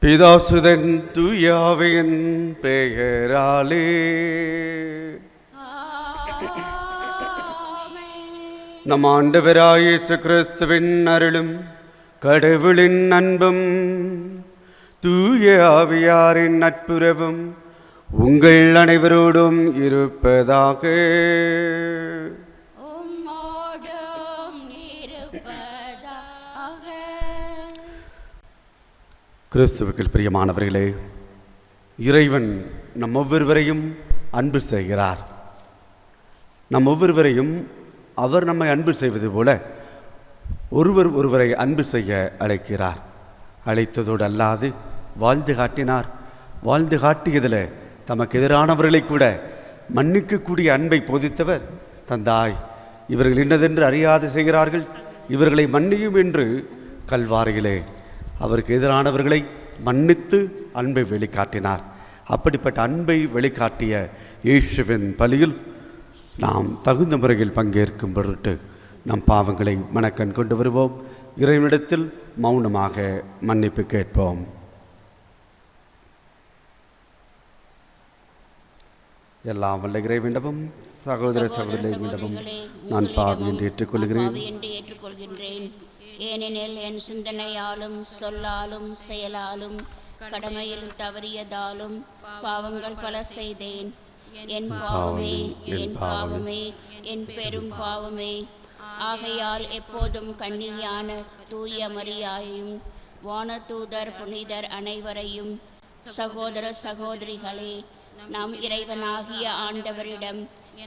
பிதாசுதன் தூயாவின் பெயராலே நம் ஆண்டவராகிய இயேசு கிறிஸ்துவின் அருளும் கடவுளின் அன்பும் தூய ஆவியாரின் நட்புறவும் உங்கள் அனைவரோடும் இருப்பதாக. கிறிஸ்துவுக்குள் பிரியமானவர்களே, இறைவன் நம் ஒவ்வொருவரையும் அன்பு செய்கிறார். நம் ஒவ்வொருவரையும் அவர் நம்மை அன்பு செய்வது போல ஒருவரை அன்பு செய்ய அழைக்கிறார். அழைத்ததோடு அல்லாது வாழ்ந்து காட்டினார். வாழ்ந்து காட்டியதில் தமக்கு எதிரானவர்களை கூட மன்னிக்கக்கூடிய அன்பை போதித்தவர். தந்தாய், இவர்கள் இன்னதென்று அறியாது செய்கிறார்கள், இவர்களை மன்னியும் என்று கல்வாரியிலே அவருக்கு எதிரானவர்களை மன்னித்து அன்பை வெளிக்காட்டினார். அப்படிப்பட்ட அன்பை வெளிக்காட்டிய இயேசுவின் பலியில் நாம் தகுந்த முறையில் பங்கேற்கும் பொருட்டு நம் பாவங்களை மனக்கண் கொண்டு வருவோம். இறைவனிடத்தில் மௌனமாக மன்னிப்பு கேட்போம். எல்லாம் வல்ல இறைவனிடமும் சகோதர சகோதரிகளிடமும் நான் பாவி என்று ஏற்றுக்கொள்கிறேன். ஏனெனில் என் சிந்தனையாலும் சொல்லாலும் செயலாலும் கடமையில் தவறியதாலும் பாவங்கள் பல செய்தேன். என் பாவமே, என் பாவமே, என் பெரும் பாவமே. ஆகையால் எப்போதும் கன்னியான தூய மரியாயையும் வானதூதர் புனிதர் அனைவரையும் சகோதர சகோதரிகளே, நம் இறைவனாகிய ஆண்டவரிடம்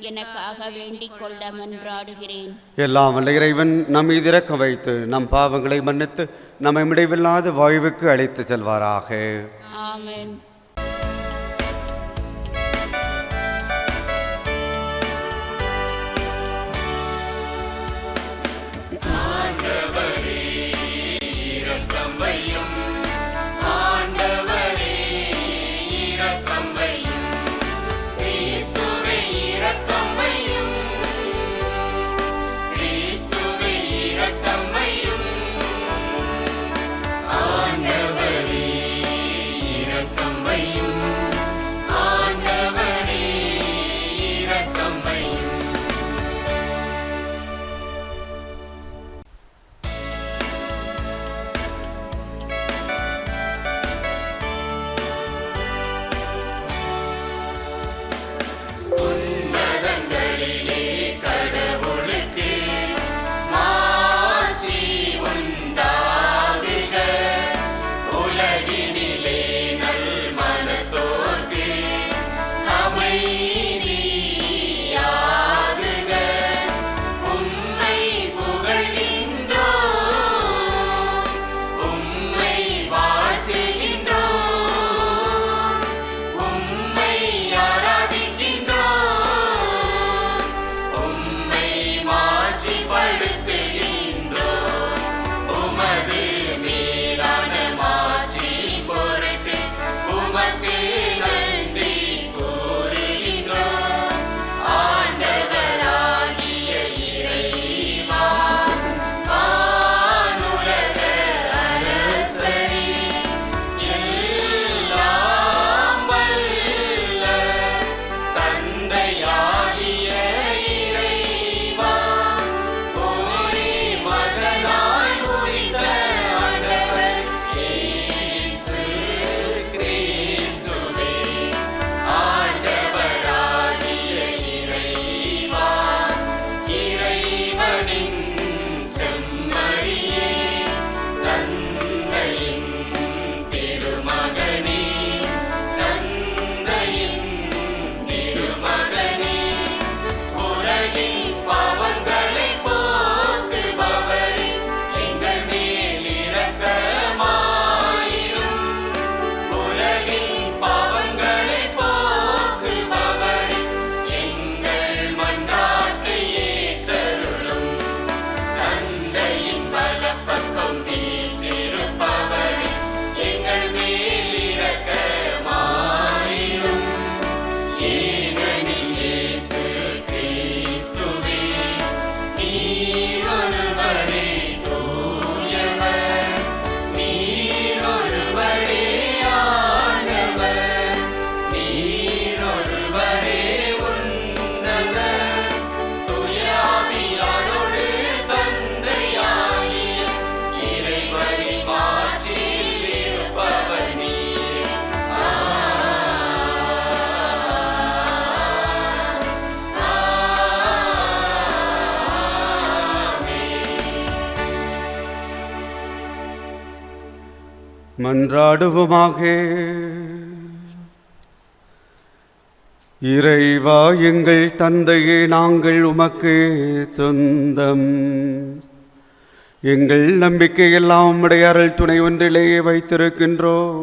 எனக்காக வேண்டிக் கொள்ள மன்றாடுகிறேன். எல்லாம் வல்ல இறைவன் நம் மீது இரக்கம் வைத்து நம் பாவங்களை மன்னித்து நம்மை முடிவில்லாத வாழ்வுக்கு அழைத்து செல்வாராக. ஆமென். மன்றாடுவோமாக. இறைவா எங்கள் தந்தையே, நாங்கள் உமக்கு சொந்தம். எங்கள் நம்பிக்கையெல்லாம் உம்முடைய அருள் துணை ஒன்றிலேயே வைத்திருக்கின்றோம்.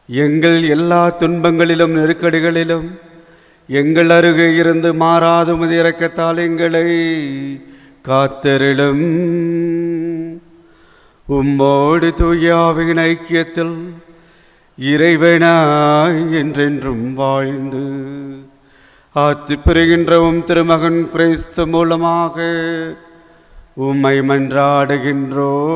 எங்கள் எல்லா துன்பங்களிலும் நெருக்கடிகளிலும் எங்கள் அருகே இருந்து மாறாத உமது இரக்கத்தால் எங்களை காத்தருளும். உம்மோடு தூய ஆவியின் ஐக்கியத்தில் இறைவனாய் என்றென்றும் வாழ்ந்து ஆட்சி புரிகின்ற உம் திருமகன் கிறிஸ்து மூலமாக உம்மை மன்றாடுகின்றோம்.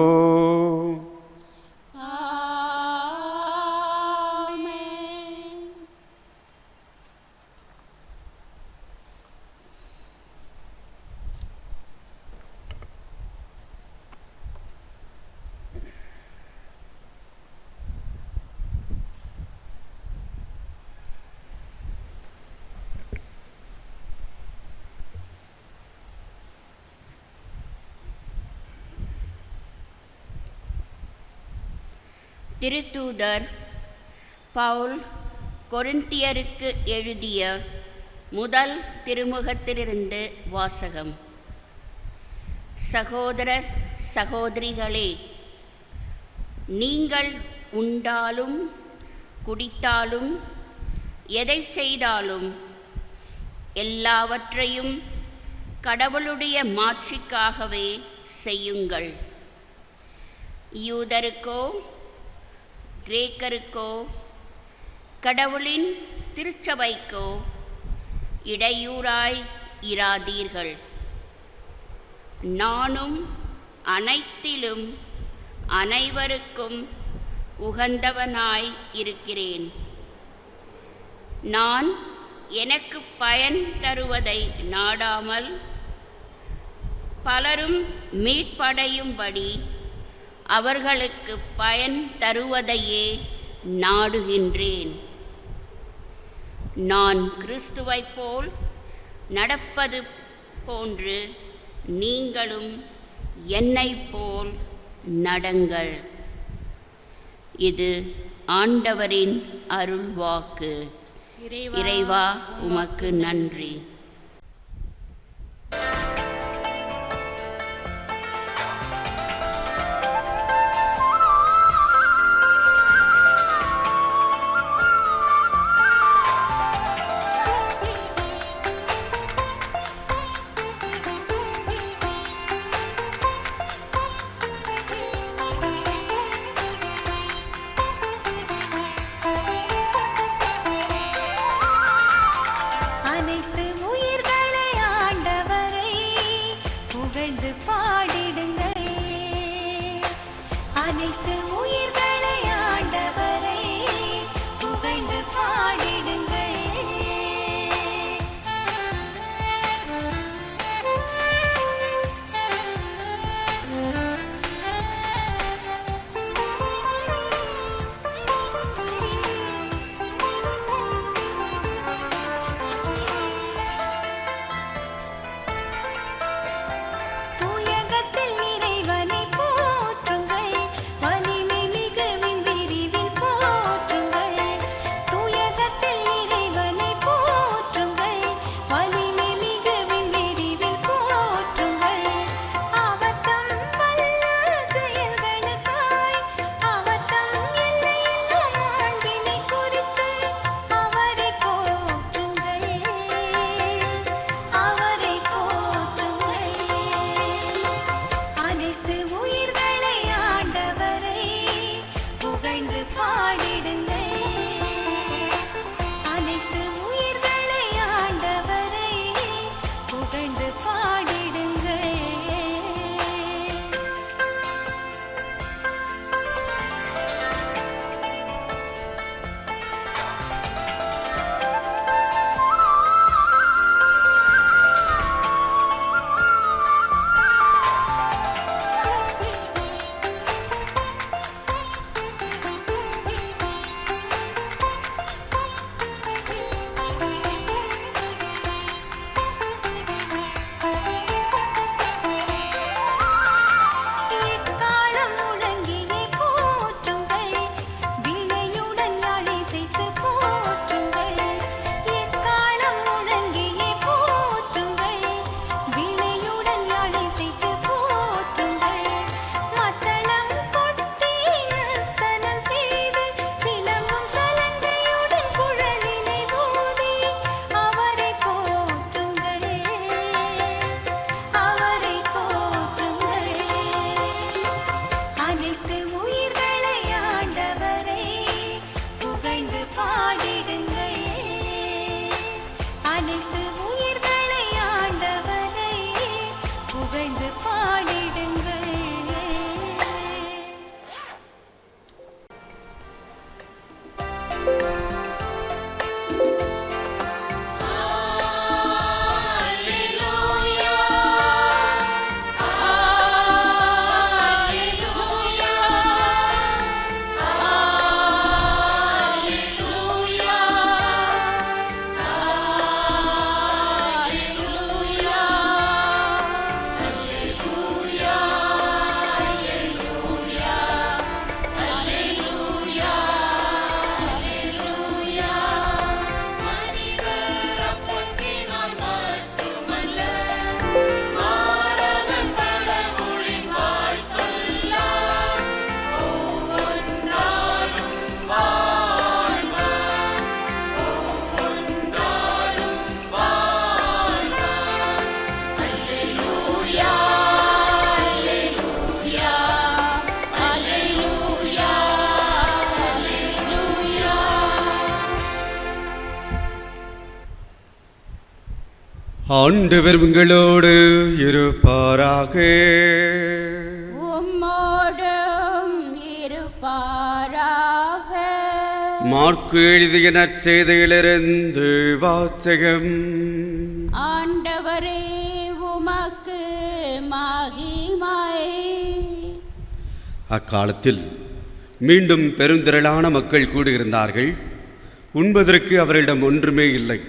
திருத்தூதர் பவுல் கொரிந்தியருக்கு எழுதிய முதல் திருமுகத்திலிருந்து வாசகம். சகோதரர் சகோதரிகளே, நீங்கள் உண்டாலும் குடித்தாலும் எதை செய்தாலும் எல்லாவற்றையும் கடவுளுடைய மாட்சிக்காகவே செய்யுங்கள். யூதருக்கோ கிரேக்கருக்கோ கடவுளின் திருச்சபைக்கோ இடையூறாய் இராதீர்கள். நானும் அனைத்திலும் அனைவருக்கும் உகந்தவனாய் இருக்கிறேன். நான் எனக்கு பயன் தருவதை நாடாமல் பலரும் மீட்படையும்படி அவர்களுக்கு பயன் தருவதையே நாடுகின்றேன். நான் கிறிஸ்துவைப் போல் நடப்பது போன்று நீங்களும் என்னைப் போல் நடங்கள். இது ஆண்டவரின் அருள்வாக்கு. இறைவா உமக்கு நன்றி. தூயகத்தில் இறைவனை போற்றுங்கள், வலிமை ஆண்டவர் உங்களோடு இருப்பாராக. உம்மோடும் இருப்பாராக. மாற்கு எழுதிய நற்செய்தியிலிருந்து வாசகம். ஆண்டவரே உமக்கு மகிமை. அக்காலத்தில் மீண்டும் பெருந்திரளான மக்கள் கூடியிருந்தார்கள். உண்பதற்கு அவர்களிடம் ஒன்றுமே இல்லை.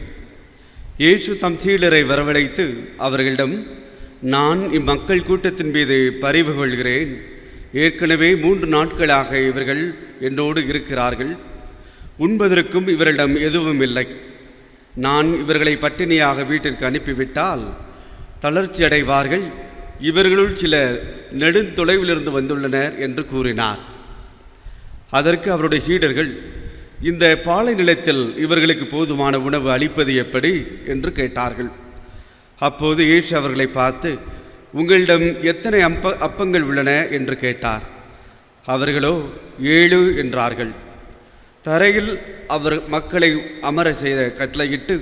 இயேசு தம் சீடரை வரவழைத்து அவர்களிடம், நான் இம்மக்கள் கூட்டத்தின் மீது பரிவு கொள்கிறேன். ஏற்கனவே 3 நாட்களாக இவர்கள் என்னோடு இருக்கிறார்கள். உண்பதற்கும் இவரிடம் எதுவும் இல்லை. நான் இவர்களை பட்டினியாக வீட்டிற்கு அனுப்பிவிட்டால் தளர்ச்சி அடைவார்கள். இவர்களுள் சிலர் நெடுந்தொலைவிலிருந்து வந்துள்ளனர் என்று கூறினார். அதற்கு அவருடைய சீடர்கள், இந்த பாலை நிலத்தில் இவர்களுக்கு போதுமான உணவு அளிப்பது எப்படி என்று கேட்டார்கள். அப்போது இயேசு அவர்களை பார்த்து, உங்களிடம் எத்தனை அப்பங்கள் உள்ளன என்று கேட்டார். அவர்களோ 7 என்றார்கள். தரையில் அவர் மக்களை அமர செய்த கட்டளையிட்டு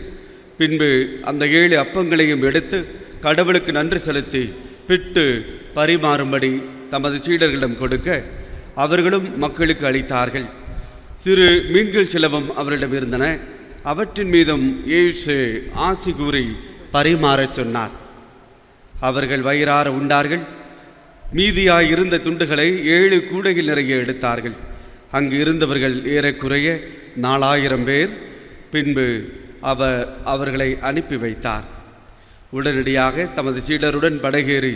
பின்பு அந்த 7 அப்பங்களையும் எடுத்து கடவுளுக்கு நன்றி செலுத்தி பிட்டு பரிமாறும்படி தமது சீடர்களிடம் கொடுக்க அவர்களும் மக்களுக்கு அளித்தார்கள். சிறு மீன்கள் சிலவும் அவரிடம் இருந்தன. அவற்றின் மீதும் இயேசு ஆசி கூறி பரிமாறச் சொன்னார். அவர்கள் வயிறார உண்டார்கள். மீதியாயிருந்த துண்டுகளை 7 கூடைகள் நிறைய எடுத்தார்கள். அங்கு இருந்தவர்கள் ஏறக்குறைய 4000 பேர். பின்பு அவர்களை அனுப்பி வைத்தார். உடனடியாக தமது சீடருடன் படகேறி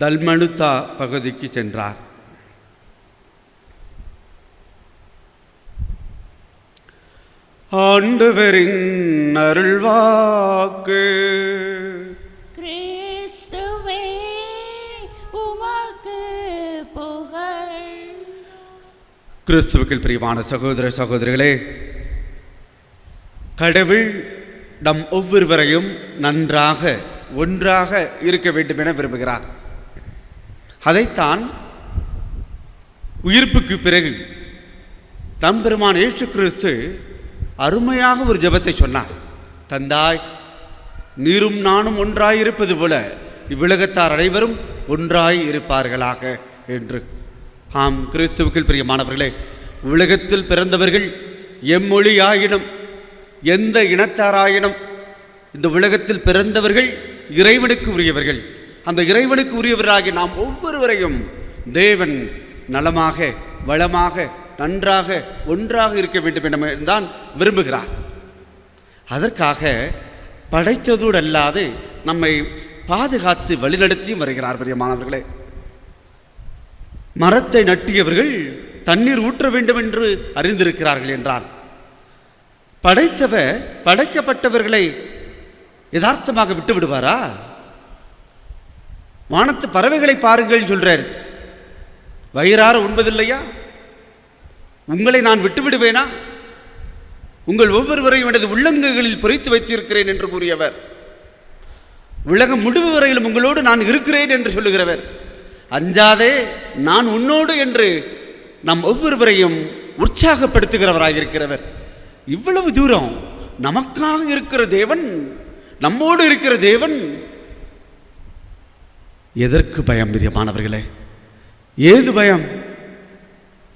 தல்மனுத்தா பகுதிக்கு சென்றார். ஆண்டவரின் அருள்வாக்கு. கிறிஸ்துவே உமக்கு புகழ். கிறிஸ்துவுக்குள் பிரியமான சகோதர சகோதரிகளே, கடவுள் நம் ஒவ்வொருவரையும் நன்றாக ஒன்றாக இருக்க வேண்டும் என விரும்புகிறார். அதைத்தான் உயிர்ப்புக்கு பிறகு நம் பெருமான் இயேசு கிறிஸ்து அருமையாக ஒரு ஜெபத்தை சொன்னார். தந்தாய், நீரும் நானும் ஒன்றாயிருப்பது போல இவ்வுலகத்தார் அனைவரும் ஒன்றாய் இருப்பார்களாக என்று. ஆம், கிறிஸ்துவுக்குள் பிரியமானவர்களே, உலகத்தில் பிறந்தவர்கள் எம்மொழியாயினும் எந்த இனத்தாராயினும் இந்த உலகத்தில் பிறந்தவர்கள் இறைவனுக்கு உரியவர்கள். அந்த இறைவனுக்கு உரியவராகி நாம் ஒவ்வொருவரையும் தேவன் நலமாக வளமாக நன்றாக ஒன்றாக இருக்க வேண்டும் என்றுதான் விரும்புகிறார். அதற்காக படைத்ததோடு அல்லாது நம்மை பாதுகாத்து வழிநடத்தியும் வருகிறார். பிரியமானவர்களே, மரத்தை நட்டியவர்கள் தண்ணீர் ஊற்ற வேண்டும் என்று அறிந்திருக்கிறார்கள் என்றால், படைத்தவர் படைக்கப்பட்டவர்களை யதார்த்தமாக விட்டு விடுவாரா? வானத்து பறவைகளை பாருங்கள் சொல்றார். வயிறார உண்பதில்லையா? உங்களை நான் விட்டு விடுவேனா? உங்கள் ஒவ்வொருவரையும் எனது உள்ளங்கைகளில் பொறித்து வைத்திருக்கிறேன் என்று கூறியவர், உலகம் முடிவு வரையிலும் உங்களோடு நான் இருக்கிறேன் என்று சொல்லுகிறவர், அஞ்சாதே நான் உன்னோடு என்று நம் ஒவ்வொருவரையும் உற்சாகப்படுத்துகிறவராயிருக்கிறவர். இவ்வளவு தூரம் நமக்காக இருக்கிற தேவன், நம்மோடு இருக்கிற தேவன், எதற்கு பயம்? பிரியமானவர்களே, ஏது பயம்?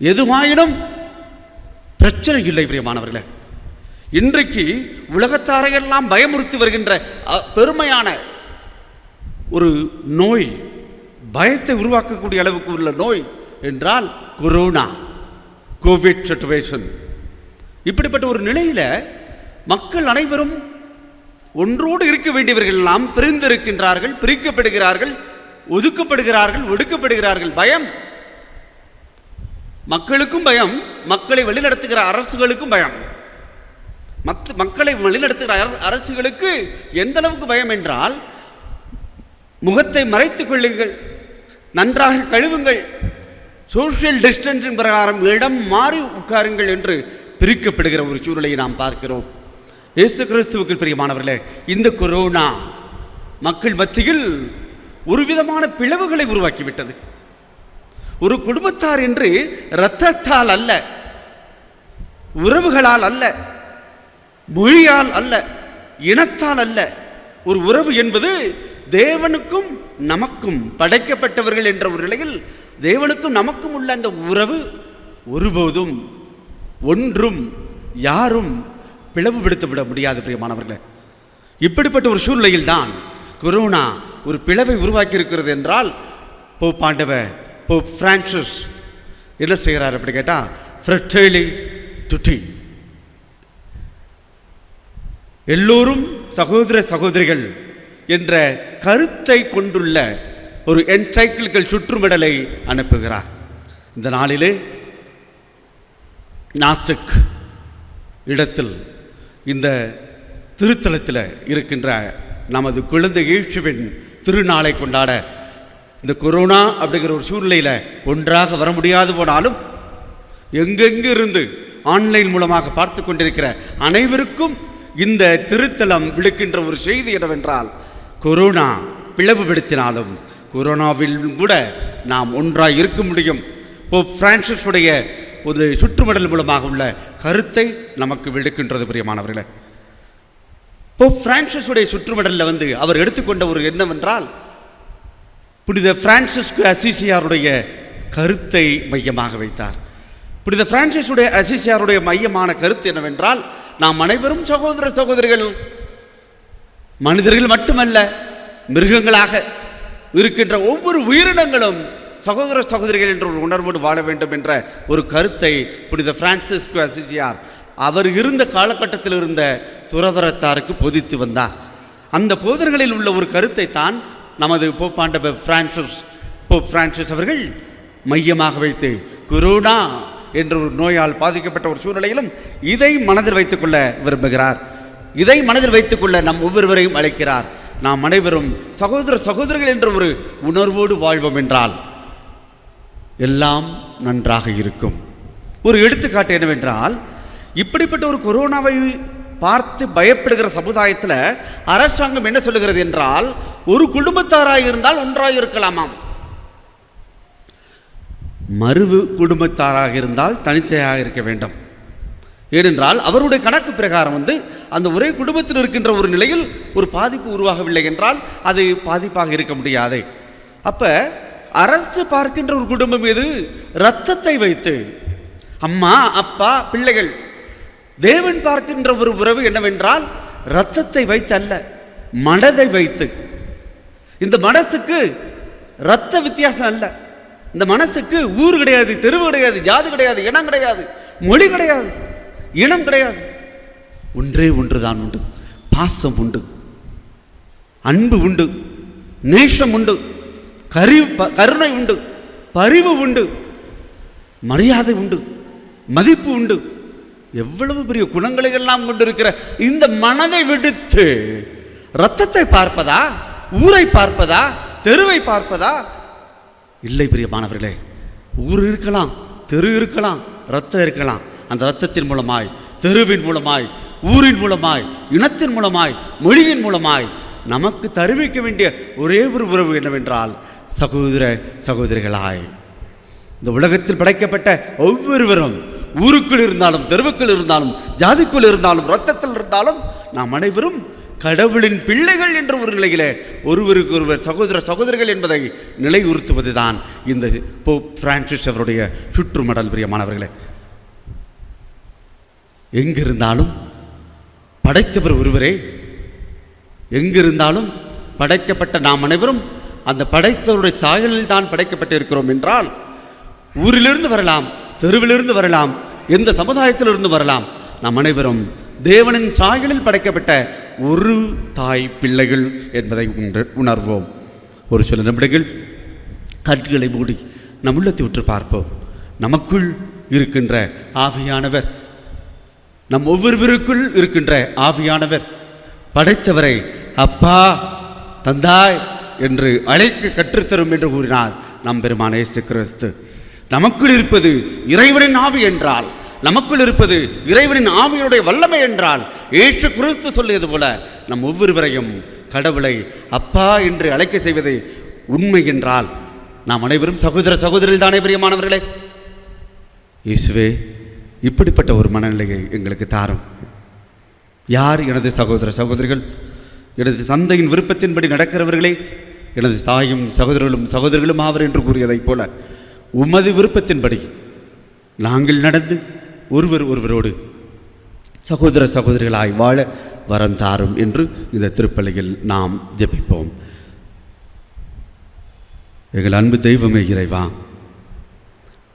எதுவாயினும் பிரச்சனை இல்லை. பிரியமானவர்களே, இன்றைக்கு உலகத்தாரையெல்லாம் பயமுறுத்தி வருகின்ற பெருமையான ஒரு நோய், பயத்தை உருவாக்கக்கூடிய அளவுக்கு உள்ள நோய் என்றால் கொரோனா, கோவிட் சிச்சுவேஷன். இப்படிப்பட்ட ஒரு நிலையில மக்கள் அனைவரும் ஒன்றோடு இருக்க வேண்டியவர்கள் எல்லாம் பிரிந்திருக்கின்றார்கள், பிரிக்கப்படுகிறார்கள், ஒதுக்கப்படுகிறார்கள், ஒடுக்கப்படுகிறார்கள். பயம், மக்களுக்கும் பயம், மக்களை வழிநடத்துகிற அரசுகளுக்கும் பயம். மக்களை வழிநடத்துகிற அரசுகளுக்கு எந்த அளவுக்கு பயம் என்றால், முகத்தை மறைத்துக் கொள்ளுங்கள், நன்றாக கழுவுங்கள், சோஷியல் டிஸ்டன்ஸின் பிரகாரம் இடம் மாறி உட்காருங்கள் என்று பிரிக்கப்படுகிற ஒரு சூழலை நாம் பார்க்கிறோம். இயேசு கிறிஸ்துவுக்கு பிரியமானவர்களே, இந்த கொரோனா மக்கள் மத்தியில் ஒரு விதமான பிளவுகளை உருவாக்கிவிட்டது. ஒரு குடும்பத்தார் என்று இரத்தத்தால் அல்ல, உறவுகளால் அல்ல, மொழியால் அல்ல, இனத்தால் அல்ல, ஒரு உறவு என்பது தேவனுக்கும் நமக்கும் படைக்கப்பட்டவர்கள் என்ற ஒரு நிலையில் தேவனுக்கும் நமக்கும் உள்ள அந்த உறவு ஒருபோதும் ஒன்றும் யாரும் பிளவுபடுத்த விட முடியாது பிரியமானவர்களே. இப்படிப்பட்ட ஒரு சூழ்நிலையில் தான் கொரோனா ஒரு பிளவை உருவாக்கி இருக்கிறது என்றால் போப் ஆண்டவர் போப் பிரான்சிஸ் என்ன செய்கிறார் அப்படி கேட்டால் ஃப்ரெட்டர்னி டுட்டி, எல்லோரும் சகோதர சகோதரிகள் என்ற கருத்தை கொண்டுள்ள ஒரு என்சைக்கிளிக்கல் சுற்றுமடலை அனுப்புகிறார். இந்த நாளிலே நாசிக் இடத்தில் இந்த திருத்தலத்தில் இருக்கின்ற நமது குழந்தை இயேசுவின் திருநாளை கொண்டாட இந்த கொரோனா அப்படிங்கிற ஒரு சூழ்நிலையில் ஒன்றாக வர முடியாது போனாலும் எங்கெங்கு இருந்து ஆன்லைன் மூலமாக பார்த்து கொண்டிருக்கிற அனைவருக்கும் இந்த திருத்தலம் விடுக்கின்ற ஒரு செய்தி என்னவென்றால், கொரோனா பிளவுபடுத்தினாலும் கொரோனாவில் கூட நாம் ஒன்றாய் இருக்க முடியும். போப் பிரான்சிஸுடைய ஒரு சுற்றுமடல் மூலமாக உள்ள கருத்தை நமக்கு விடுக்கின்றது பிரியமானவர்களே. போப் பிரான்சிஸுடைய சுற்றுமடலில் அவர் எடுத்துக்கொண்ட ஒரு என்னவென்றால், புனித பிரான்சிஸ்கு அசிசியாருடைய கருத்தை மையமாக வைத்தார். புனித பிரான்சிஸுடைய அசிசியாருடைய மையமான கருத்து என்னவென்றால், நாம் அனைவரும் சகோதர சகோதரிகள், மனிதர்கள் மட்டுமல்ல, மிருகங்களாக இருக்கின்ற ஒவ்வொரு உயிரினங்களும் சகோதர சகோதரிகள் என்ற ஒரு உணர்வோடு வாழ வேண்டும் என்ற ஒரு கருத்தை புனித பிரான்சிஸ்கு அசிசியார் அவர் இருந்த காலகட்டத்தில் இருந்த துறவரத்தாருக்கு போதித்து வந்தார். அந்த போதனைகளில் உள்ள ஒரு கருத்தை தான் நமது போப்பாண்டவர் போப் பிரான்சிஸ் அவர்கள் மையமாக வைத்து கொரோனா என்ற ஒரு நோயால் பாதிக்கப்பட்ட ஒரு சூழ்நிலையிலும் இதை மனதில் வைத்துக்கொள்ள விரும்புகிறார். இதை மனதில் வைத்துக்கொள்ள நம் ஒவ்வொருவரையும் அழைக்கிறார். நாம் அனைவரும் சகோதர சகோதரிகள் என்ற ஒரு உணர்வோடு வாழ்வோம் என்றால் எல்லாம் நன்றாக இருக்கும். ஒரு எடுத்துக்காட்டு என்னவென்றால், இப்படிப்பட்ட ஒரு கொரோனாவை பார்த்து பயப்படுகிற சமுதாயத்தில் அரசாங்கம் என்ன சொல்லுகிறது என்றால், ஒரு குடும்பத்தாராக இருந்தால் ஒன்றாக இருக்கலாமாம், மறு குடும்பத்தாராக இருந்தால் தனித்தையாக இருக்க வேண்டும். ஏனென்றால் அவருடைய கணக்கு பிரகாரம் அந்த ஒரே குடும்பத்தில் இருக்கின்ற ஒரு நிலையில் ஒரு பாதிப்பு உருவாகவில்லை என்றால் அது பாதிப்பாக இருக்க முடியாது. அப்போ அரசு பார்க்கின்ற ஒரு குடும்பம் எது? இரத்தத்தை வைத்து, அம்மா அப்பா பிள்ளைகள். தேவன் பார்க்கின்ற ஒரு உறவு என்னவென்றால் இரத்தத்தை வைத்து அல்ல, மனதை வைத்து. இந்த மனசுக்கு இரத்த வித்தியாசம் அல்ல, இந்த மனசுக்கு ஊர் கிடையாது, தெருவு கிடையாது, ஜாதி கிடையாது, இனம் கிடையாது, மொழி கிடையாது, இனம் கிடையாது. ஒன்றே ஒன்றுதான் உண்டு, பாசம் உண்டு, அன்பு உண்டு, நேசம் உண்டு, கருணை உண்டு, பரிவு உண்டு, மரியாதை உண்டு, மதிப்பு உண்டு. எவ்வளவு பெரிய குணங்களை எல்லாம் கொண்டிருக்கிற இந்த மனதை விடுத்து இரத்தத்தை பார்ப்பதா, ஊரை பார்ப்பதா, தெருவை பார்ப்பதா? இல்லை பிரியமானவர்களே. ஊர் இருக்கலாம், தெரு இருக்கலாம், இரத்தம் இருக்கலாம். அந்த இரத்தத்தின் மூலமாய், தெருவின் மூலமாய், ஊரின் மூலமாய், இனத்தின் மூலமாய், மொழியின் மூலமாய் நமக்கு தருவிக்க வேண்டிய ஒரே ஒரு உறவு என்னவென்றால் சகோதர சகோதரிகளாய். இந்த உலகத்தில் படைக்கப்பட்ட ஒவ்வொருவரும் ஊருக்குள் இருந்தாலும், தெருவுக்குள் இருந்தாலும், ஜாதிக்குள் இருந்தாலும், இரத்தத்தில் இருந்தாலும் நாம் அனைவரும் கடவுளின் பிள்ளைகள் என்ற ஒரு நிலையிலே ஒருவருக்கு ஒருவர் சகோதர சகோதரிகள் என்பதை நிலையுறுத்துவதுதான் இந்த போப் பிரான்சிஸ் அவருடைய சுற்றுமடல். பிரியமானவர்களே, எங்கிருந்தாலும் படைத்தவர் ஒருவரே, எங்கிருந்தாலும் படைக்கப்பட்ட நாம் அனைவரும் அந்த படைத்தவருடைய சாயலில் தான் படைக்கப்பட்டு இருக்கிறோம் என்றால், ஊரிலிருந்து வரலாம், தெருவிலிருந்து வரலாம், எந்த சமுதாயத்திலிருந்து வரலாம், நாம் அனைவரும் தேவனின் சாயலில் படைக்கப்பட்ட ஒரு தாய் பிள்ளைகள் என்பதை உணர்வோம். ஒரு சில நிமிடங்கள் கண்களை மூடி நம் உள்ளத்தை உற்று பார்ப்போம். நமக்குள் இருக்கின்ற ஆவியானவர், நம் ஒவ்வொருவருக்குள் இருக்கின்ற ஆவியானவர் படைத்தவரை அப்பா தந்தாய் என்று அழைக்க கற்றுத்தரும் என்று கூறினார் நம் பெருமான் இயேசு கிறிஸ்து. நமக்குள் இருப்பது இறைவனின் ஆவி என்றால், நமக்குள் இருப்பது இறைவனின் ஆவியுடைய வல்லமை என்றால், இயேசு கிறிஸ்து சொல்லியது போல நம் ஒவ்வொருவரையும் கடவுளை அப்பா என்று அழைக்க செய்வது உண்மை என்றால், நாம் அனைவரும் சகோதர சகோதரிகள் தானே பிரியமானவர்களே? இயேசுவே, இப்படிப்பட்ட ஒரு மனநிலையை எங்களுக்கு தாரும். யார் எனது சகோதர சகோதரிகள்? எனது தந்தையின் விருப்பத்தின்படி நடக்கிறவர்களே எனது தாயும் சகோதரர்களும் ஆவர் என்று கூறியதைப் போல உமது விருப்பத்தின்படி நாங்கள் நடந்து ஒருவரோடு சகோதரிகளாய் வாழ வரம் தாரும் என்று இந்த திருப்பலியில் நாம் ஜெபிப்போம். எங்கள் அன்பு தெய்வமே இறைவா,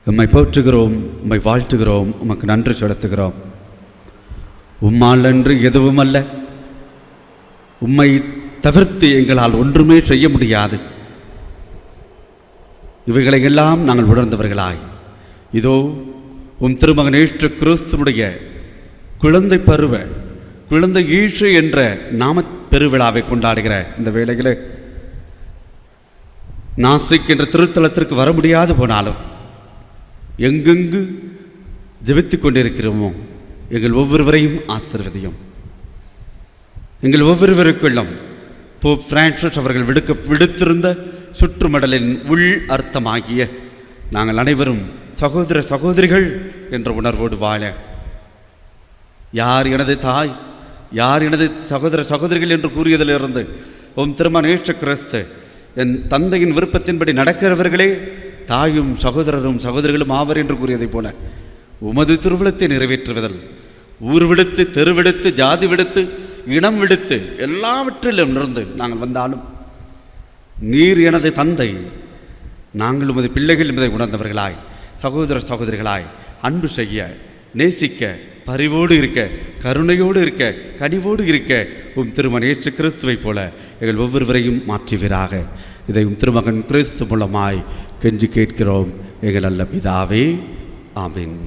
உம்மை போற்றுகிறோம், உம்மை வாழ்த்துகிறோம், உமக்கு நன்றி செலுத்துகிறோம். உம்மால் அன்று எதுவும் அல்ல, உம்மை தவிர்த்து எங்களால் ஒன்றுமே செய்ய முடியாது. இவைகளை எல்லாம் நாங்கள் உணர்ந்தவர்களாய் இதோ உம் திருமகன் இயேசு கிறிஸ்துவுடைய குழந்தை ஈசு என்ற நாம பெருவிழாவை கொண்டாடுகிற இந்த வேளையில் நாசிக் என்ற திருத்தலத்திற்கு வர முடியாது போனாலும் எங்கெங்கு ஜெபித்துக் கொண்டிருக்கிறோமோ எங்கள் ஒவ்வொருவரையும் ஆசீர்வதியும். எங்கள் ஒவ்வொருவருக்குள்ளும் போப் பிரான்சிஸ் அவர்கள் விடுத்திருந்த சுற்றுமடலின் உள் அர்த்தமாகிய நாங்கள் அனைவரும் சகோதரிகள் என்ற உணர்வோடு வாழ, யார் எனது தாய், யார் எனது சகோதரிகள் என்று கூறியதிலிருந்து உம் திருமகன் இயேசு கிறிஸ்து என் தந்தையின் விருப்பத்தின்படி நடக்கிறவர்களே தாயும் சகோதரிகளும் ஆவர் என்று கூறியதைப் போல உமது திருவிழத்தை நிறைவேற்றுவதில் ஊர் விடுத்து, தெரு விடுத்து, ஜாதி விடுத்து, இனம் விடுத்து எல்லாவற்றிலும் இருந்து நாங்கள் வந்தாலும் நீர் எனது தந்தை, நாங்கள் உமது பிள்ளைகள் என்பதை உணர்ந்தவர்களாய் சகோதரிகளாய் அன்பு செய்ய, நேசிக்க, பரிவோடு இருக்க, கருணையோடு இருக்க, கனிவோடு இருக்க உம் திருமகன் இயேசு கிறிஸ்துவை போல எங்கள் ஒவ்வொருவரையும் மாற்றுவீராக. இதை உம் திருமகன் கிறிஸ்து மூலமாய் கெஞ்சி கேட்கிறோம் எங்கள் நல்ல பிதாவே, ஆமீன்.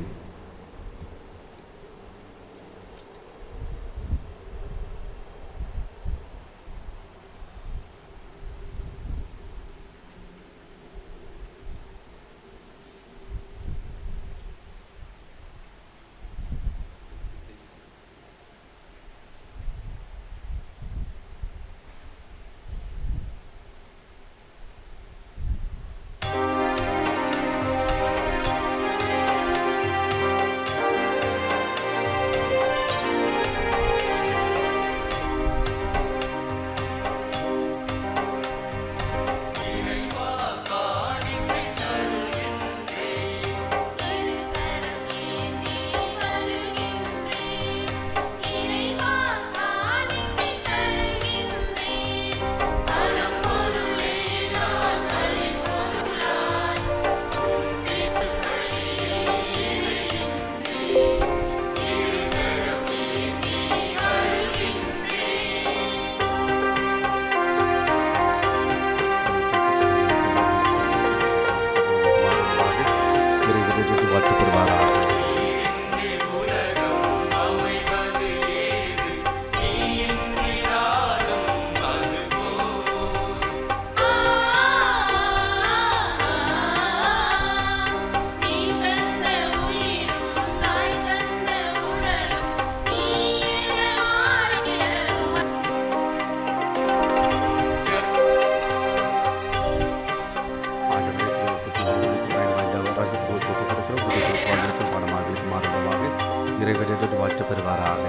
இறைவனிடம் வாழ்த்து பெறுவாராக.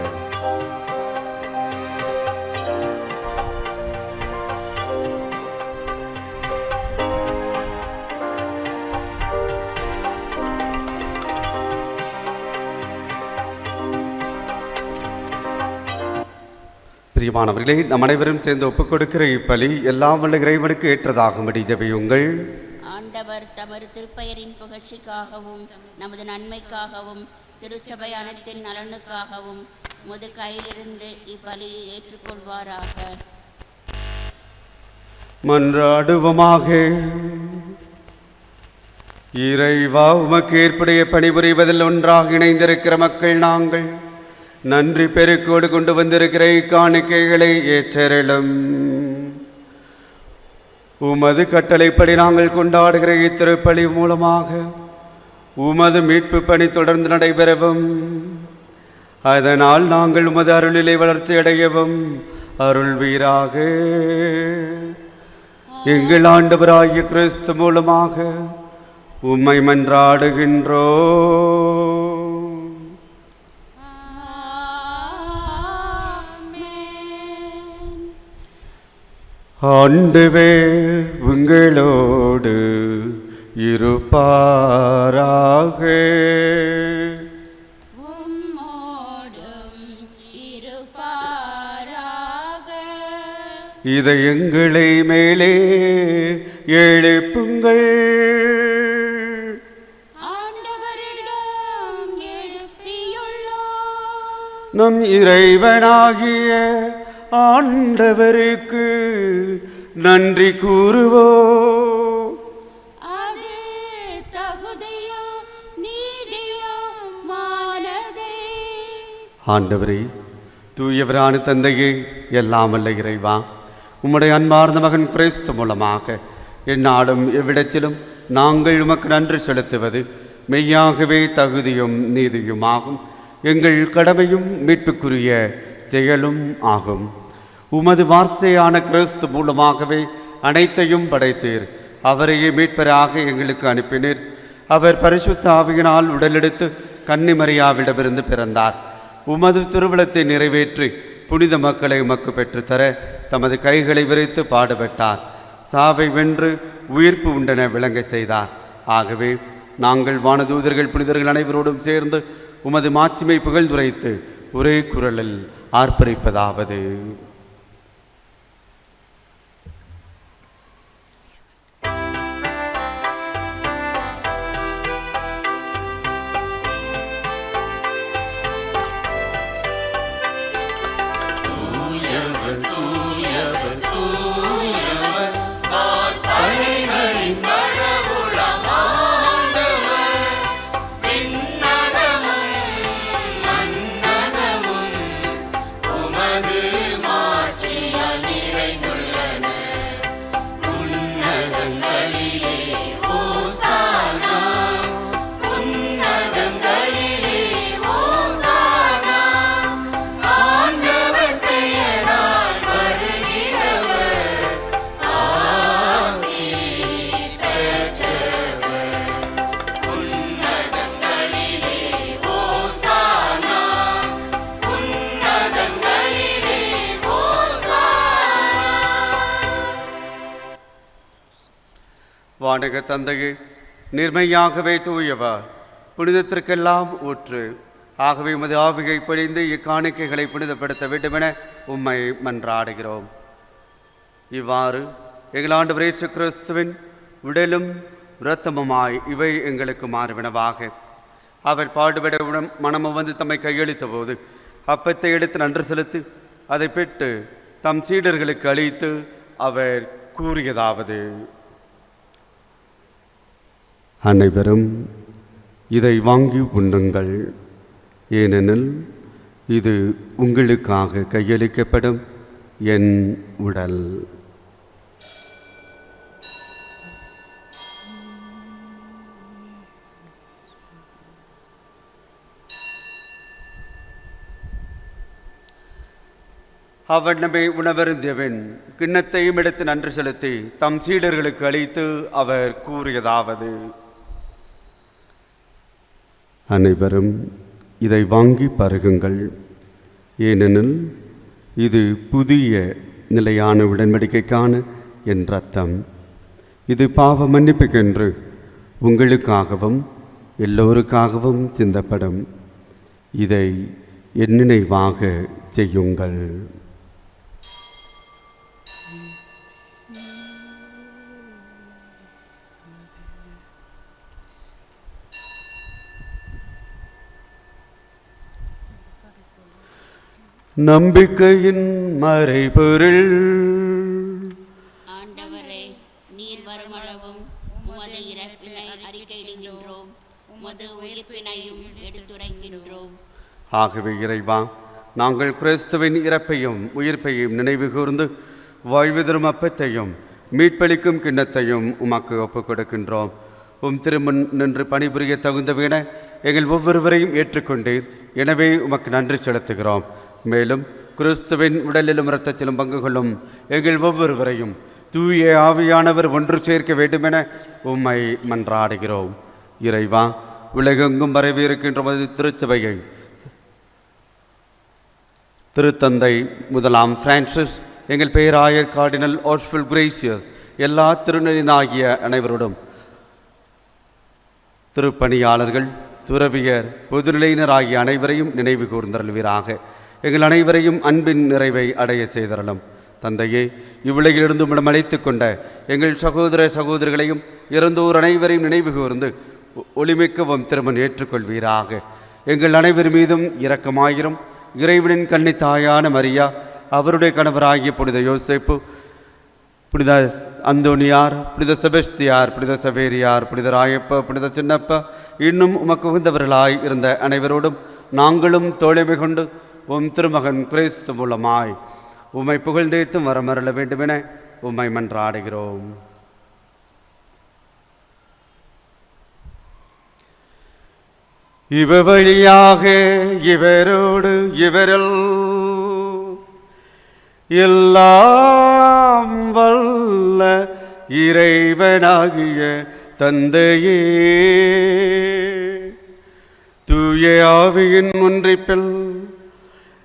பிரியமானவர்களே, நம் அனைவரும் சேர்ந்து ஒப்புக் கொடுக்கிற இப்பலி எல்லாம் வல்ல இறைவனுக்கு ஏற்றதாகும்படி ஜெபியுங்கள். ஆண்டவர் தமது திருப்பெயரின் புகழ்ச்சிக்காகவும் நமது நன்மைக்காகவும் திருச்சபை அனைத்தின் நலனுக்காகவும் முது கையிலிருந்து இப்பலியை ஏற்றுக்கொள்வாராக. மன்றாடுவோமாக. இறைவா, உமக்கு ஏற்புடைய பணிபுரிவதில் ஒன்றாக இணைந்திருக்கிற மக்கள் நாங்கள் நன்றி பெருக்கோடு கொண்டு வந்திருக்கிற இக்காணிக்கைகளை ஏற்றருளும். உமது கட்டளைப்படி நாங்கள் கொண்டாடுகிற இத்திருப்பலி மூலமாக உமது மீட்பு பணி தொடர்ந்து நடைபெறவும், அதனால் நாங்கள் உமது அருளிலே வளர்ச்சி அடையவும் அருள்வீராக. எங்கள் ஆண்டவராகிய கிறிஸ்து மூலமாக உம்மை மன்றாடுகின்றோ. ஆண்டவே உங்களோடு இருப்பாராக. இதை எங்களை மேலே எழுப்புங்கள். நம் இறைவனாகிய ஆண்டவருக்கு நன்றி கூறுவோம். ஆண்டவரே, தூயவரான தந்தையே, எல்லாம் வல்ல இறைவா, உம்முடைய அன்பார்ந்த மகன் கிறிஸ்து மூலமாக எந்நாளும் எவ்விடத்திலும் நாங்கள் உமக்கு நன்றி செலுத்துவது மெய்யாகவே தகுதியும் நீதியுமாகும். எங்கள் கடமையும் மீட்புக்குரிய செயலும் ஆகும். உமது வார்த்தையான கிறிஸ்து மூலமாகவே அனைத்தையும் படைத்தீர். அவரையே மீட்பராக எங்களுக்கு அனுப்பினீர். அவர் பரிசுத்த ஆவியினால் உடலெடுத்து கன்னிமரியாவிடமிருந்து பிறந்தார். உமது திருவிழத்தை நிறைவேற்றி புனித மக்களை உமக்கு பெற்றுத்தர தமது கைகளை விரித்து பாடுபட்டார். சாவை வென்று உயிர்ப்பு உண்டென விளங்க செய்தார். ஆகவே நாங்கள் வானதூதர்கள் புனிதர்கள் அனைவரோடும் சேர்ந்து உமது மாட்சிமை புகழ்ந்துரைத்து ஒரே குரலில் ஆர்ப்பரிப்பதாவது: வானக தந்தையே, நிர்மையாகவே தூயவர், புனிதத்திற்கெல்லாம் ஊற்று. ஆகவே உமது ஆவியை பொழிந்து இக்காணிக்கைகளை புனிதப்படுத்த வேண்டுமென உம்மை மன்றாடுகிறோம். இவ்வாறு எங்கள் ஆண்டவர் இயேசு கிறிஸ்துவின் உடலும் இரத்தமுமாய் இவை எங்களுக்கு மாறுவினவாக. அவர் பாடுபட மனமும் வந்து தம்மை கையளித்த போது அப்பத்தை எடுத்து நன்றி செலுத்தி அதை பெற்று தம் சீடர்களுக்கு அளித்து அவர் கூறியதாவது: அனைவரும் இதை வாங்கி உண்ணுங்கள், ஏனெனில் இது உங்களுக்காக கையளிக்கப்படும் என் உடல். அவ்வண்ணமே உணவருந்தியவன் கிண்ணத்தையும் எடுத்து நன்றி செலுத்தி தம் சீடர்களுக்கு அளித்து அவர் கூறியதாவது: அனைவரும் இதை வாங்கி பருகுங்கள், ஏனெனில் இது புதிய நிலையான உடன்படிக்கைக்கான என் இரத்தம். இது பாவ மன்னிப்புக்கென்று உங்களுக்காகவும் எல்லோருக்காகவும் சிந்தப்படும். இதை என் நினைவாக செய்யுங்கள். நம்பிக்கையின் மறைபொருள். ஆண்டவரே, நீர் வருமளவும் உமது இறப்பினை அறிக்கையிடுகின்றோம், உமது உயிர்ப்பினையும் எடுத்துரைக்கின்றோம். ஆகவே இறைவா, நாங்கள் கிறிஸ்துவின் இறப்பையும் உயிர்ப்பையும் நினைவு கூர்ந்து வாழ்வு தரும் அப்பத்தையும் மீட்பளிக்கும் கிண்ணத்தையும் உமக்கு ஒப்புக் கொடுக்கின்றோம். உம் திருமுன் நின்று பணிபுரிய தகுந்தவென எங்கள் ஒவ்வொருவரையும் ஏற்றுக்கொண்டீர். எனவே உமக்கு நன்றி செலுத்துகிறோம். மேலும் கிறிஸ்துவின் உடலிலும் இரத்தத்திலும் பங்கு கொள்ளும் எங்கள் ஒவ்வொருவரையும் தூய ஆவியானவர் ஒன்று சேர்க்க வேண்டுமென உம்மை மன்றாடுகிறோம். இறைவா, உலகெங்கும் பரவியிருக்கின்ற மது திருச்சபையை திருத்தந்தை முதலாம் பிரான்சிஸ், எங்கள் பேராயர் கார்டினல் ஆர்ஷ்ஃபில் கிரேசியஸ், எல்லா திருநெறினாகிய அனைவரோடும், திருப்பணியாளர்கள், துறவியர், பொதுநிலையினர் ஆகிய அனைவரையும் நினைவு கூர்ந்தருள்வீராக. எங்கள் அனைவரையும் அன்பின் நிறைவை அடைய செய்தரலும். தந்தையே, இவ்வுலகிலிருந்து உம்மிடம் அழைத்து கொண்ட எங்கள் சகோதர சகோதரிகளையும் இறந்தோர் அனைவரையும் நினைவு கூர்ந்து ஒளிமிக்கவும் திருமண் ஏற்றுக்கொள்வீராக. எங்கள் அனைவர் மீதும் இரக்கமாயிரும். இறைவனின் கன்னித்தாயான மரியா, அவருடைய கணவராகிய புனித யோசேப்பு, புனித அந்தோனியார், புனித செபஸ்தியார், புனித சவேரியார், புனித ராயப்பா, புனித சின்னப்பா, இன்னும் உமக்கு உகந்தவர்களாய் இருந்த அனைவரோடும் நாங்களும் தோழமை கொண்டு உம் திருமகன் கிறிஸ்து மூலமாய் உம்மை புகழ்ந்தேத்தும் வரமருள வேண்டுமென உம்மை மன்றாடுகிறோம். இவ வழியாக இவரோடு இவரில் எல்லாம் வல்ல இறைவனாகிய தந்தையே, தூய ஆவியின் ஒன்றிப்பில்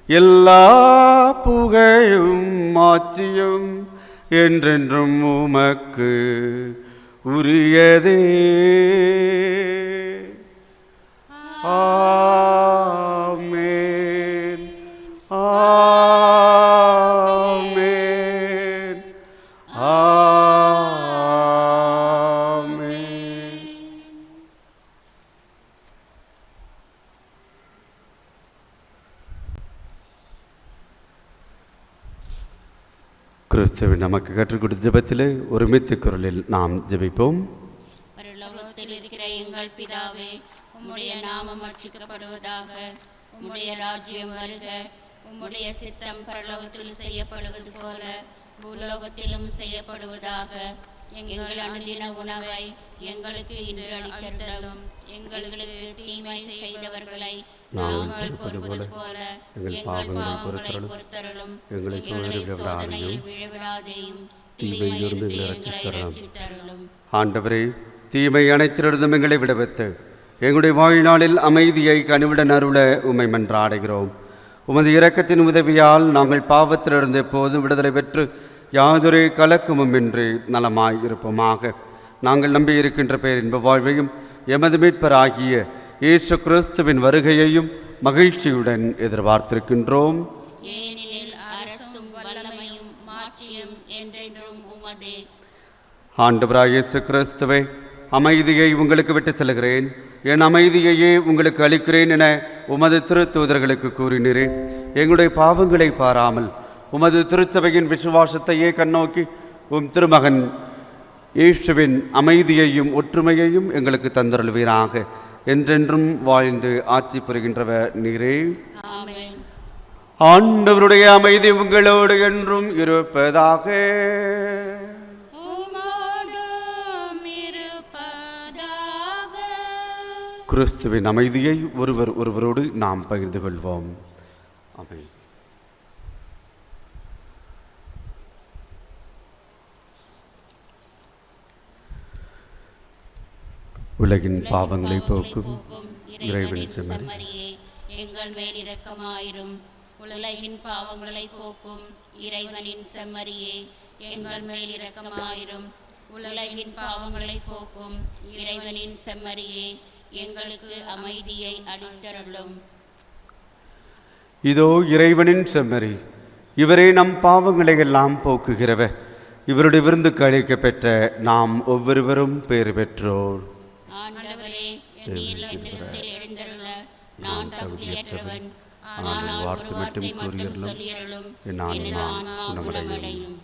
எல்லா புகழும் மாட்சியும் என்றென்றும் உமக்கு உரியதே. ஆமென். ஆமென். ஆமென். கிறிஸ்துவின் நமக்கு கற்றுக் கொடுத்த ஜெபத்திலே ஒருமித்த குரலில் நாம் ஜெபிப்போம். பரலோகத்தில் இருக்கிற எங்கள் பிதாவே, உம்முடைய நாமம் அர்ச்சிக்கப்படுவதாக. உம்முடைய ராஜ்யம் வருக. உம்முடைய சித்தம் பரலோகத்தில் செய்யப்படுவது போல பூலோகத்திலும் செய்யப்படுவதாக. எங்கள் அனுதின உணவை எங்களுக்கு இன்று அளித்தருளும். எங்களுக்கு தீமை செய்தவர்களை நாங்கள் பொறுப்பது போல எங்கள் பாவங்களை பொறுத்தருளும். எங்களை சோதனையில் விழவிடாதேயும் தீமையிலிருந்து எங்களை ரட்சித்தருளும். ஆண்டவரே, தீமை அனைத்திலிருந்தும் எங்களை விடுவித்து எங்களுடைய வாழ்நாளில் அமைதியை கனிவுடன் அருள உம்மை மன்றாடுகிறோம். உமது இரக்கத்தின் உதவியால் நாங்கள் பாவத்திலிருந்து எப்போதும் விடுதலை பெற்று யாதொரு கலக்கமும் இன்றி நலமாய் இருப்போமாக. நாங்கள் நம்பியிருக்கின்ற பேரின்ப வாழ்வையும் எமது மீட்பராகிய இயேசு கிறிஸ்துவின் வருகையையும் மகிழ்ச்சியுடன் எதிர்பார்த்திருக்கின்றோம். ஏனெனில் அரசும் வல்லமையும் மாட்சியும் என்றென்றும் உமதே. ஆண்டவராகிய இயேசு கிறிஸ்துவே, அமைதியை உங்களுக்கு விட்டு செல்கிறேன், என் அமைதியையே உங்களுக்கு அளிக்கிறேன் என உமது திருத்தூதர்களுக்கு கூறினீரே. எங்களுடைய பாவங்களை பாராமல் உமது திருச்சபையின் விசுவாசத்தையே கண்ணோக்கி உம் திருமகன் இயேசுவின் அமைதியையும் ஒற்றுமையையும் எங்களுக்கு தந்தருள்வீராக. என்றென்றும் வாழ்ந்து ஆட்சி புரிகின்றவர் நீரே. ஆமென். ஆண்டவருடைய அமைதி உங்களோடு என்றும் இருப்பதாக. உம்மோடும் இருப்பதாக. கிறிஸ்துவின் அமைதியை ஒருவர் ஒருவரோடு நாம் பகிர்ந்து கொள்வோம். ஆமென். உலகின் பாவங்களை போக்கும் இறைவனின் செம்மறியே, எங்கள் மேல் இரக்கமாயிரும். உலகின் பாவங்களை போக்கும் இறைவனின் செம்மறியே, எங்கள் மேல் இரக்கமாயிரும். உலகின் பாவங்களை போக்கும் இறைவனின் செம்மறியே, எங்களுக்கு அமைதியை அளித்தருளும். இதோ இறைவனின் செம்மறி, இவரே நம் பாவங்களை எல்லாம் போக்குகிறவர். இவருடைய விருந்துக்கு அழைக்கப்பெற்ற நாம் ஒவ்வொருவரும் பேறு பெற்றோர். ஆண்டவரே, நீர் என்னிடத்தில் எழுந்தருள நான் தகுதியற்றவன். ஆனால் ஒரு வார்த்தை மட்டும் சொல்லியருளும், என் ஆன்மா குணமடையும்.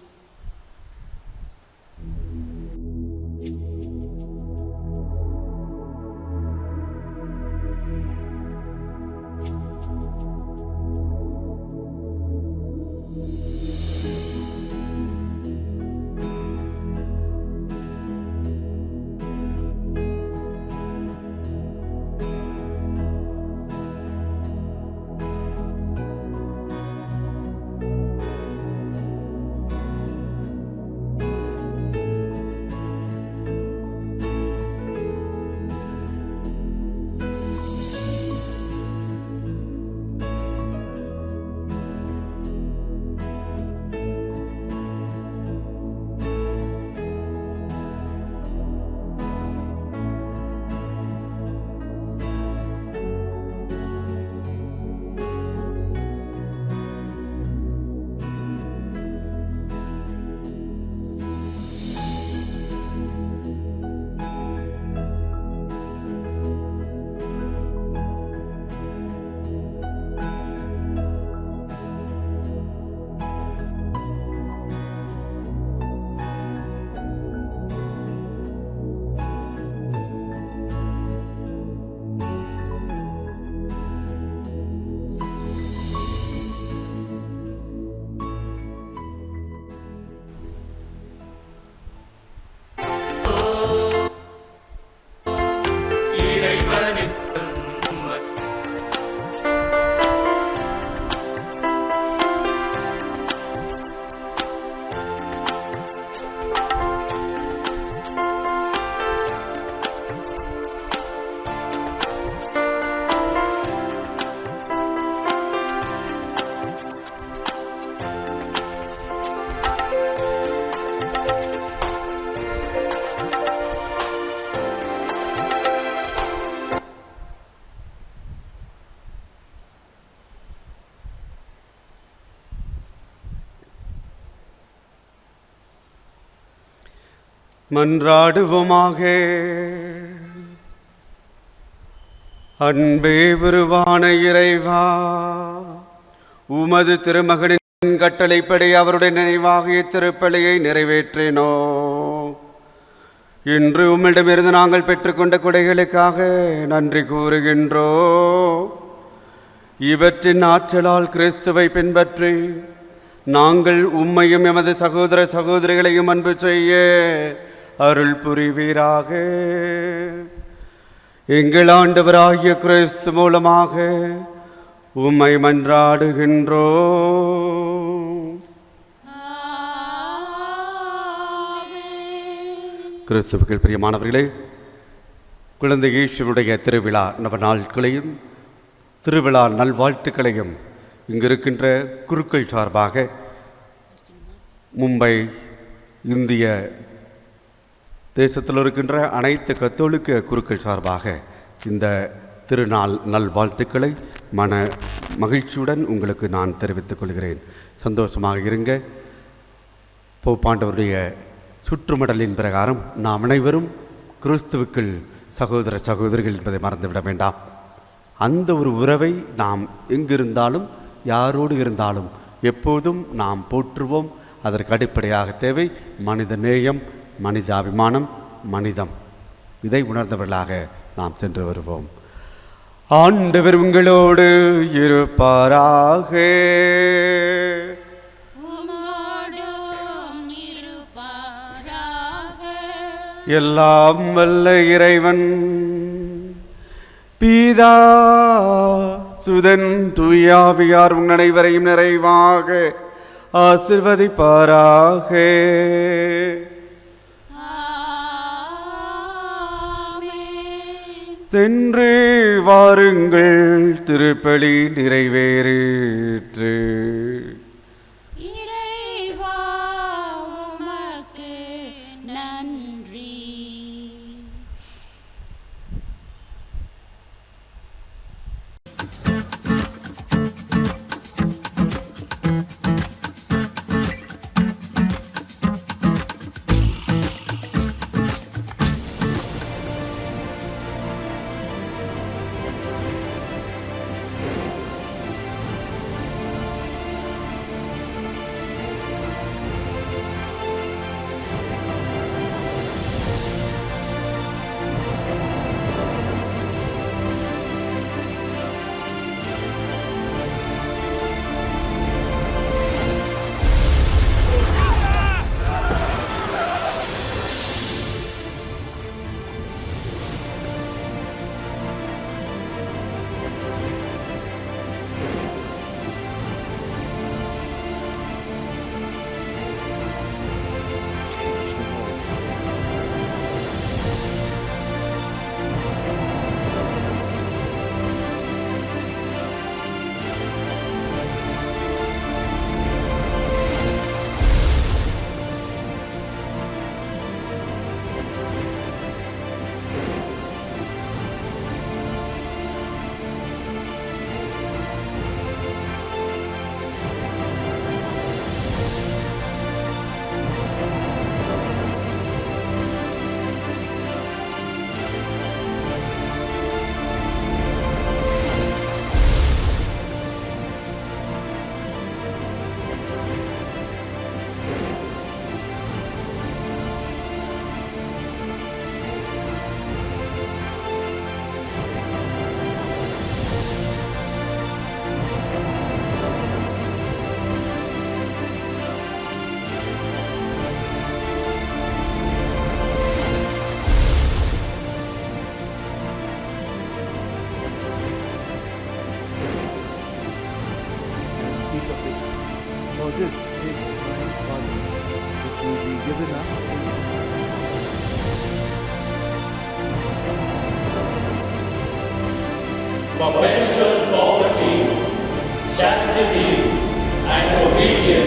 மன்றாடுவோமாக. அன்பே உருவான இறைவா, உமது திருமகனின் கட்டளைப்படி அவருடைய நினைவாகிய திருப்பலியை நிறைவேற்றினோ. இன்று உம்மிடமிருந்து நாங்கள் பெற்றுக்கொண்ட கொடைகளுக்காக நன்றி கூறுகின்றோ. இவற்றின் ஆற்றலால் கிறிஸ்துவை பின்பற்றி நாங்கள் உம்மையும் எமது சகோதர சகோதரிகளையும் அன்பு செய்ய அருள் புரிவீராக. எங்கள் ஆண்டவராகிய கிறிஸ்து மூலமாக உம்மை மன்றாடுகின்றோ. கிறிஸ்துவுக்குள் பிரியமானவர்களே, குழந்தை இயேசுவுடைய திருவிழா நாட்களையும் திருவிழா நல்வாழ்த்துக்களையும் இங்கு இருக்கின்ற குருக்கள் சார்பாக மும்பை இந்திய தேசத்தில் இருக்கின்ற அனைத்து கத்தோலிக்க குருக்கள் சார்பாக இந்த திருநாள் நல்வாழ்த்துக்களை மன மகிழ்ச்சியுடன் உங்களுக்கு நான் தெரிவித்துக் கொள்கிறேன். சந்தோஷமாக இருங்க. போப்பாண்டவருடைய சுற்றுமடலின் பிரகாரம் நாம் அனைவரும் கிறிஸ்துவுக்குள் சகோதர சகோதரிகள் என்பதை மறந்துவிட வேண்டாம். அந்த ஒரு உறவை நாம் எங்கிருந்தாலும் யாரோடு இருந்தாலும் எப்போதும் நாம் போற்றுவோம். அதற்கு அடிப்படையாக தேவை மனித நேயம், மனிதாபிமானம், மனிதம். இதை உணர்ந்தவர்களாக நாம் சென்று வருவோம். ஆண்டவர் உங்களோடு இருப்பாராக. எல்லாம் வல்ல இறைவன் பீதா சுதன் தூயாவியார் உன் அனைவரையும் நிறைவாக ஆசிர்வதிப்பாராக. சென்று வாருங்கள், திருப்பலி நிறைவேறிற்று. For this is my body, which will be given up for you. Perpetual poverty, chastity, and obedience